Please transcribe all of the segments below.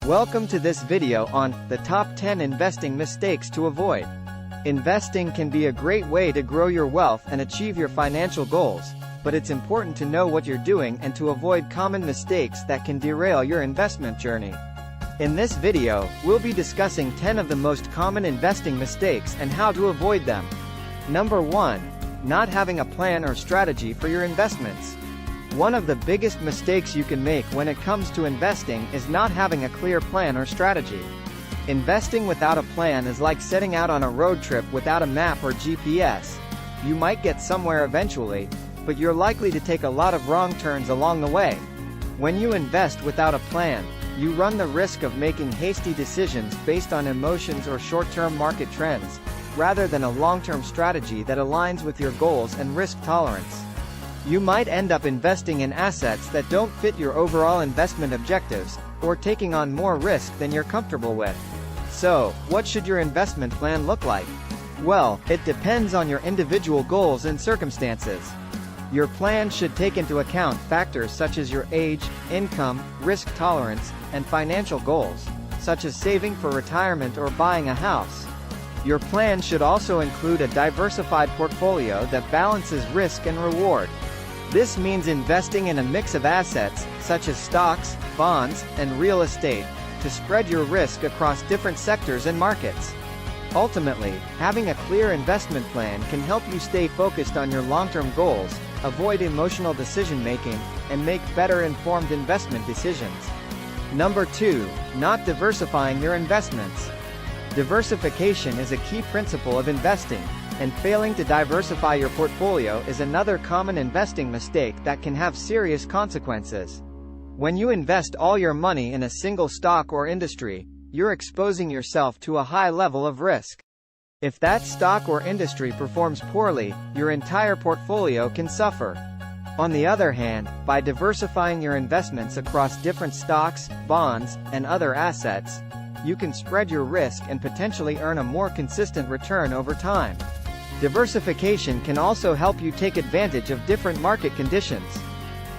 Welcome to this video on the top 10 investing mistakes to avoid. Investing can be a great way to grow your wealth and achieve your financial goals, but it's important to know what you're doing and to avoid common mistakes that can derail your investment journey. In this video, we'll be discussing 10 of the most common investing mistakes and how to avoid them. Number 1. Not having a plan or strategy for your investments. One of the biggest mistakes you can make when it comes to investing is not having a clear plan or strategy. Investing without a plan is like setting out on a road trip without a map or GPS. You might get somewhere eventually, but you're likely to take a lot of wrong turns along the way. When you invest without a plan, you run the risk of making hasty decisions based on emotions or short-term market trends, rather than a long-term strategy that aligns with your goals and risk tolerance. You might end up investing in assets that don't fit your overall investment objectives, or taking on more risk than you're comfortable with. So, what should your investment plan look like? Well, it depends on your individual goals and circumstances. Your plan should take into account factors such as your age, income, risk tolerance, and financial goals, such as saving for retirement or buying a house. Your plan should also include a diversified portfolio that balances risk and reward. This means investing in a mix of assets, such as stocks, bonds, and real estate, to spread your risk across different sectors and markets. Ultimately, having a clear investment plan can help you stay focused on your long-term goals, avoid emotional decision-making, and make better informed investment decisions. Number 2. Not diversifying your investments. Diversification is a key principle of investing, and failing to diversify your portfolio is another common investing mistake that can have serious consequences. When you invest all your money in a single stock or industry, you're exposing yourself to a high level of risk. If that stock or industry performs poorly, your entire portfolio can suffer. On the other hand, by diversifying your investments across different stocks, bonds, and other assets, you can spread your risk and potentially earn a more consistent return over time. Diversification can also help you take advantage of different market conditions.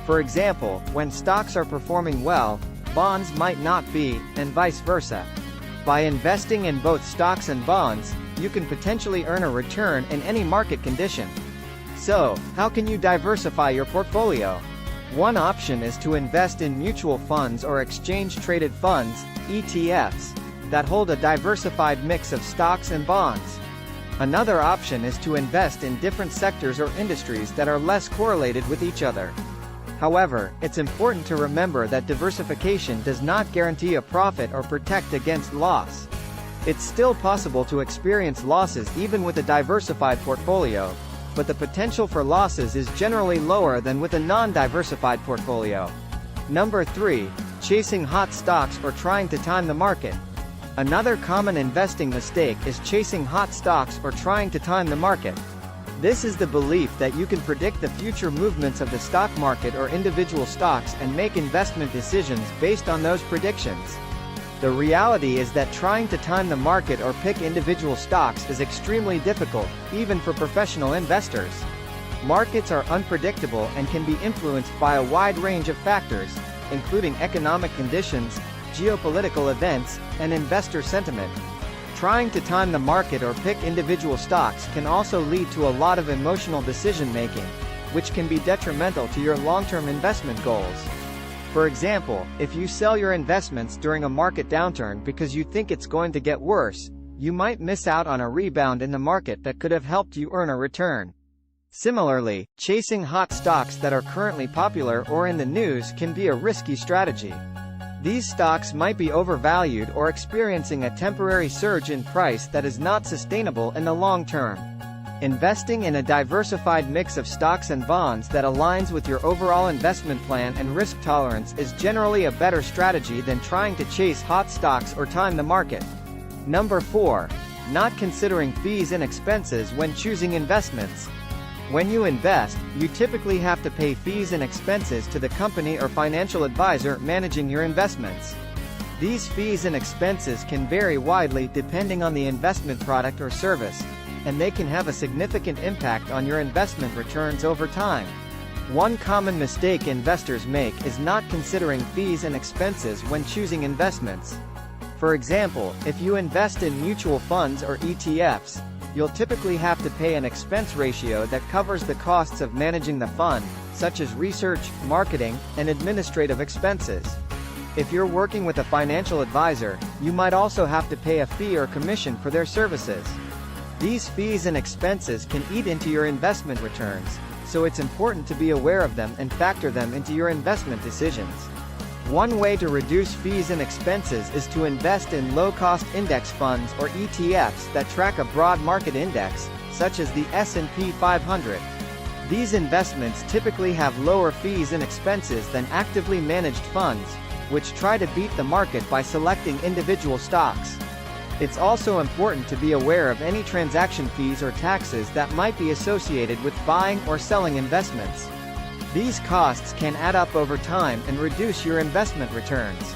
For example, when stocks are performing well, bonds might not be, and vice versa. By investing in both stocks and bonds, you can potentially earn a return in any market condition. So, how can you diversify your portfolio? One option is to invest in mutual funds or exchange-traded funds, ETFs, that hold a diversified mix of stocks and bonds. Another option is to invest in different sectors or industries that are less correlated with each other. However, it's important to remember that diversification does not guarantee a profit or protect against loss. It's still possible to experience losses even with a diversified portfolio, but the potential for losses is generally lower than with a non-diversified portfolio. Number 3. Chasing hot stocks or trying to time the market. Another common investing mistake is chasing hot stocks or trying to time the market. This is the belief that you can predict the future movements of the stock market or individual stocks and make investment decisions based on those predictions. The reality is that trying to time the market or pick individual stocks is extremely difficult, even for professional investors. Markets are unpredictable and can be influenced by a wide range of factors, including economic conditions, geopolitical events, and investor sentiment. Trying to time the market or pick individual stocks can also lead to a lot of emotional decision-making, which can be detrimental to your long-term investment goals. For example, if you sell your investments during a market downturn because you think it's going to get worse, you might miss out on a rebound in the market that could have helped you earn a return. Similarly, chasing hot stocks that are currently popular or in the news can be a risky strategy. These stocks might be overvalued or experiencing a temporary surge in price that is not sustainable in the long term. Investing in a diversified mix of stocks and bonds that aligns with your overall investment plan and risk tolerance is generally a better strategy than trying to chase hot stocks or time the market. Number 4. Not considering fees and expenses when choosing investments. When you invest, you typically have to pay fees and expenses to the company or financial advisor managing your investments. These fees and expenses can vary widely depending on the investment product or service, and they can have a significant impact on your investment returns over time. One common mistake investors make is not considering fees and expenses when choosing investments. For example, if you invest in mutual funds or ETFs, you'll typically have to pay an expense ratio that covers the costs of managing the fund, such as research, marketing, and administrative expenses. If you're working with a financial advisor, you might also have to pay a fee or commission for their services. These fees and expenses can eat into your investment returns, so it's important to be aware of them and factor them into your investment decisions. One way to reduce fees and expenses is to invest in low-cost index funds or ETFs that track a broad market index, such as the S&P 500. These investments typically have lower fees and expenses than actively managed funds, which try to beat the market by selecting individual stocks. It's also important to be aware of any transaction fees or taxes that might be associated with buying or selling investments. These costs can add up over time and reduce your investment returns.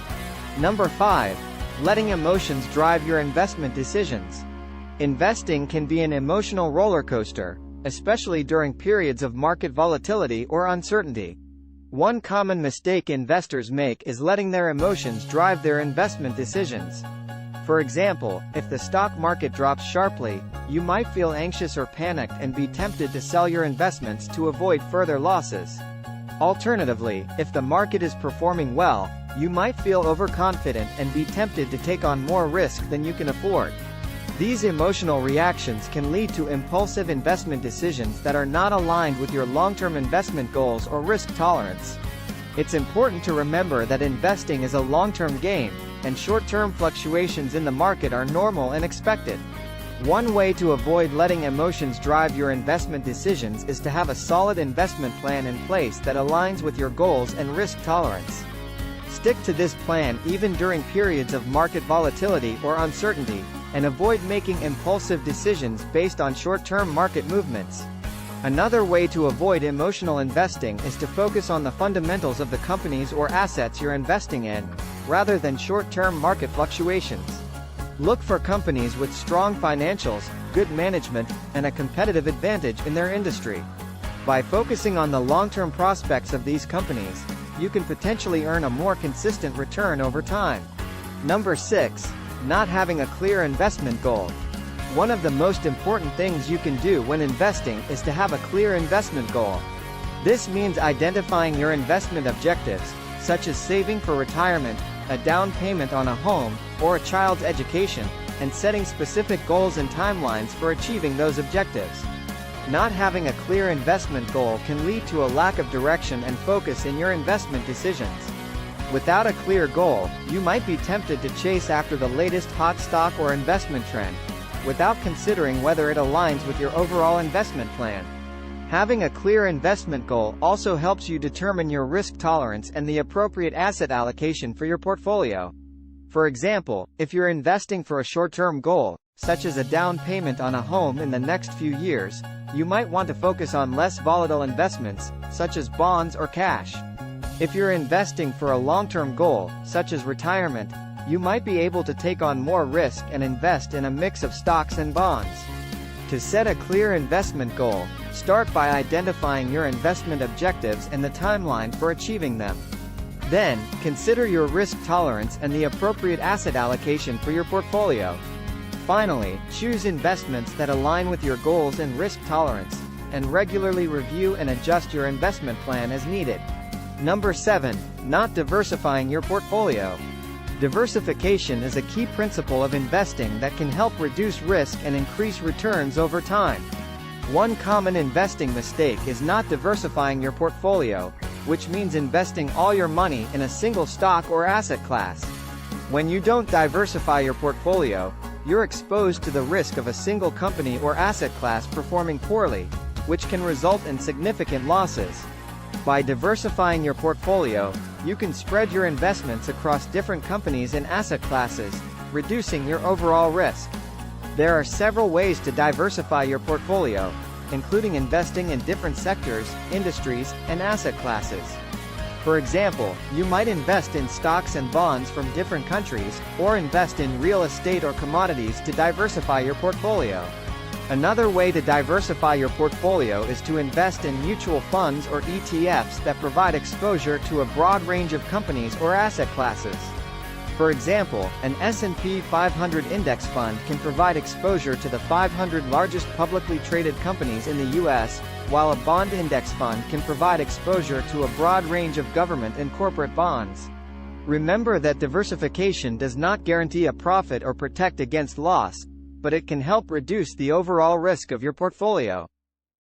Number 5. Letting emotions drive your investment decisions. Investing can be an emotional roller coaster, especially during periods of market volatility or uncertainty. One common mistake investors make is letting their emotions drive their investment decisions. For example, if the stock market drops sharply, you might feel anxious or panicked and be tempted to sell your investments to avoid further losses. Alternatively, if the market is performing well, you might feel overconfident and be tempted to take on more risk than you can afford. These emotional reactions can lead to impulsive investment decisions that are not aligned with your long-term investment goals or risk tolerance. It's important to remember that investing is a long-term game, and short-term fluctuations in the market are normal and expected. One way to avoid letting emotions drive your investment decisions is to have a solid investment plan in place that aligns with your goals and risk tolerance. Stick to this plan even during periods of market volatility or uncertainty, and avoid making impulsive decisions based on short-term market movements. Another way to avoid emotional investing is to focus on the fundamentals of the companies or assets you're investing in, rather than short-term market fluctuations. Look for companies with strong financials, good management, and a competitive advantage in their industry. By focusing on the long-term prospects of these companies, you can potentially earn a more consistent return over time. Number 6. Not having a clear investment goal. One of the most important things you can do when investing is to have a clear investment goal. This means identifying your investment objectives, such as saving for retirement, a down payment on a home, or a child's education, and setting specific goals and timelines for achieving those objectives. Not having a clear investment goal can lead to a lack of direction and focus in your investment decisions. Without a clear goal, you might be tempted to chase after the latest hot stock or investment trend, without considering whether it aligns with your overall investment plan. Having a clear investment goal also helps you determine your risk tolerance and the appropriate asset allocation for your portfolio. For example, if you're investing for a short-term goal, such as a down payment on a home in the next few years, you might want to focus on less volatile investments, such as bonds or cash. If you're investing for a long-term goal, such as retirement, you might be able to take on more risk and invest in a mix of stocks and bonds. To set a clear investment goal, start by identifying your investment objectives and the timeline for achieving them. Then, consider your risk tolerance and the appropriate asset allocation for your portfolio. Finally, choose investments that align with your goals and risk tolerance, and regularly review and adjust your investment plan as needed. Number 7. Not diversifying your portfolio. Diversification is a key principle of investing that can help reduce risk and increase returns over time. One common investing mistake is not diversifying your portfolio, which means investing all your money in a single stock or asset class. When you don't diversify your portfolio, you're exposed to the risk of a single company or asset class performing poorly, which can result in significant losses. By diversifying your portfolio, you can spread your investments across different companies and asset classes, reducing your overall risk. There are several ways to diversify your portfolio, including investing in different sectors, industries, and asset classes. For example, you might invest in stocks and bonds from different countries, or invest in real estate or commodities to diversify your portfolio. Another way to diversify your portfolio is to invest in mutual funds or ETFs that provide exposure to a broad range of companies or asset classes. For example, an S&P 500 index fund can provide exposure to the 500 largest publicly traded companies in the U.S., while a bond index fund can provide exposure to a broad range of government and corporate bonds. Remember that diversification does not guarantee a profit or protect against loss, but it can help reduce the overall risk of your portfolio.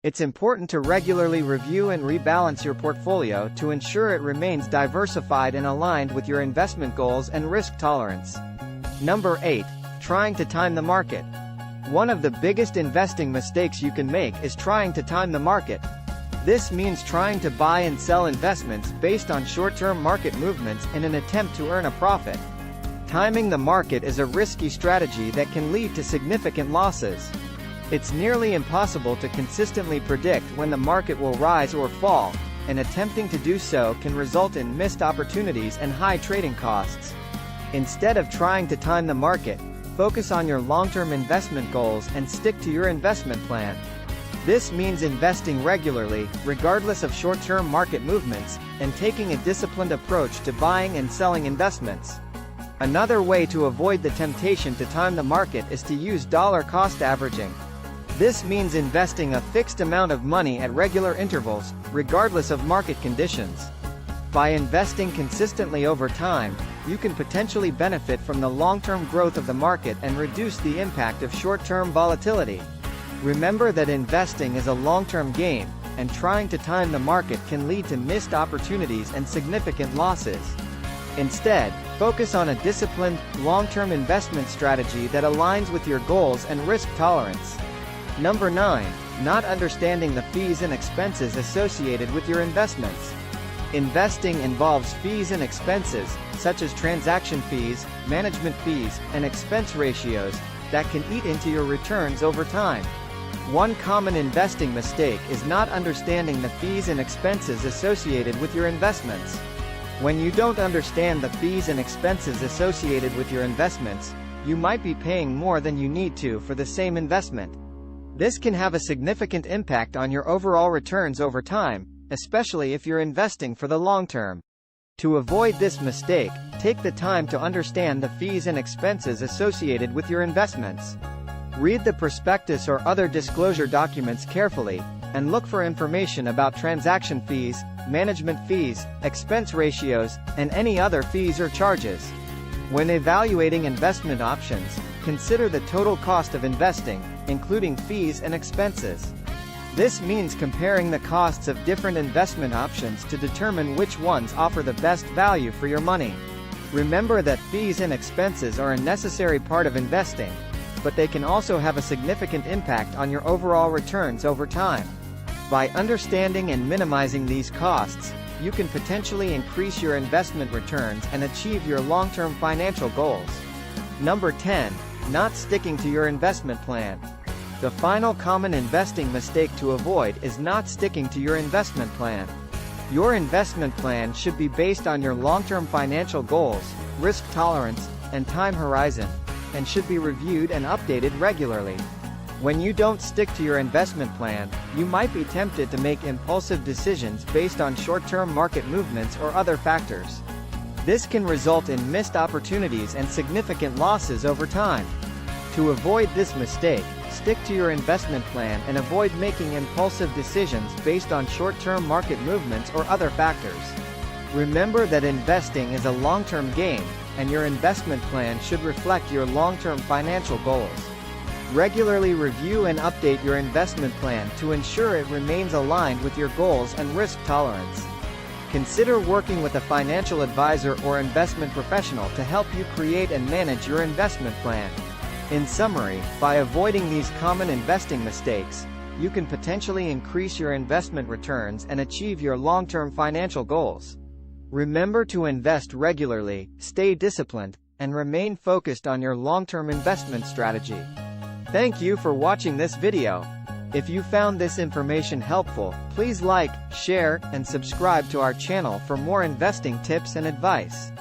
It's important to regularly review and rebalance your portfolio to ensure it remains diversified and aligned with your investment goals and risk tolerance. Number 8. Trying to time the market. One of the biggest investing mistakes you can make is trying to time the market. This means trying to buy and sell investments based on short-term market movements in an attempt to earn a profit. Timing the market is a risky strategy that can lead to significant losses. It's nearly impossible to consistently predict when the market will rise or fall, and attempting to do so can result in missed opportunities and high trading costs. Instead of trying to time the market, focus on your long-term investment goals and stick to your investment plan. This means investing regularly, regardless of short-term market movements, and taking a disciplined approach to buying and selling investments. Another way to avoid the temptation to time the market is to use dollar cost averaging. This means investing a fixed amount of money at regular intervals, regardless of market conditions. By investing consistently over time, you can potentially benefit from the long-term growth of the market and reduce the impact of short-term volatility. Remember that investing is a long-term game, and trying to time the market can lead to missed opportunities and significant losses. Instead, focus on a disciplined, long-term investment strategy that aligns with your goals and risk tolerance. Number 9. Not understanding the fees and expenses associated with your investments. Investing involves fees and expenses, such as transaction fees, management fees, and expense ratios, that can eat into your returns over time. One common investing mistake is not understanding the fees and expenses associated with your investments. When you don't understand the fees and expenses associated with your investments, you might be paying more than you need to for the same investment. This can have a significant impact on your overall returns over time, especially if you're investing for the long term. To avoid this mistake, take the time to understand the fees and expenses associated with your investments. Read the prospectus or other disclosure documents carefully, and look for information about transaction fees, management fees, expense ratios, and any other fees or charges. When evaluating investment options, consider the total cost of investing, including fees and expenses. This means comparing the costs of different investment options to determine which ones offer the best value for your money. Remember that fees and expenses are a necessary part of investing, but they can also have a significant impact on your overall returns over time. By understanding and minimizing these costs, you can potentially increase your investment returns and achieve your long-term financial goals. Number 10. Not sticking to your investment plan. The final common investing mistake to avoid is not sticking to your investment plan. Your investment plan should be based on your long-term financial goals, risk tolerance, and time horizon, and should be reviewed and updated regularly. When you don't stick to your investment plan, you might be tempted to make impulsive decisions based on short-term market movements or other factors. This can result in missed opportunities and significant losses over time. To avoid this mistake, stick to your investment plan and avoid making impulsive decisions based on short-term market movements or other factors. Remember that investing is a long-term game, and your investment plan should reflect your long-term financial goals. Regularly review and update your investment plan to ensure it remains aligned with your goals and risk tolerance. Consider working with a financial advisor or investment professional to help you create and manage your investment plan. In summary, by avoiding these common investing mistakes, you can potentially increase your investment returns and achieve your long-term financial goals. Remember to invest regularly, stay disciplined, and remain focused on your long-term investment strategy. Thank you for watching this video. If you found this information helpful, please like, share, and subscribe to our channel for more investing tips and advice.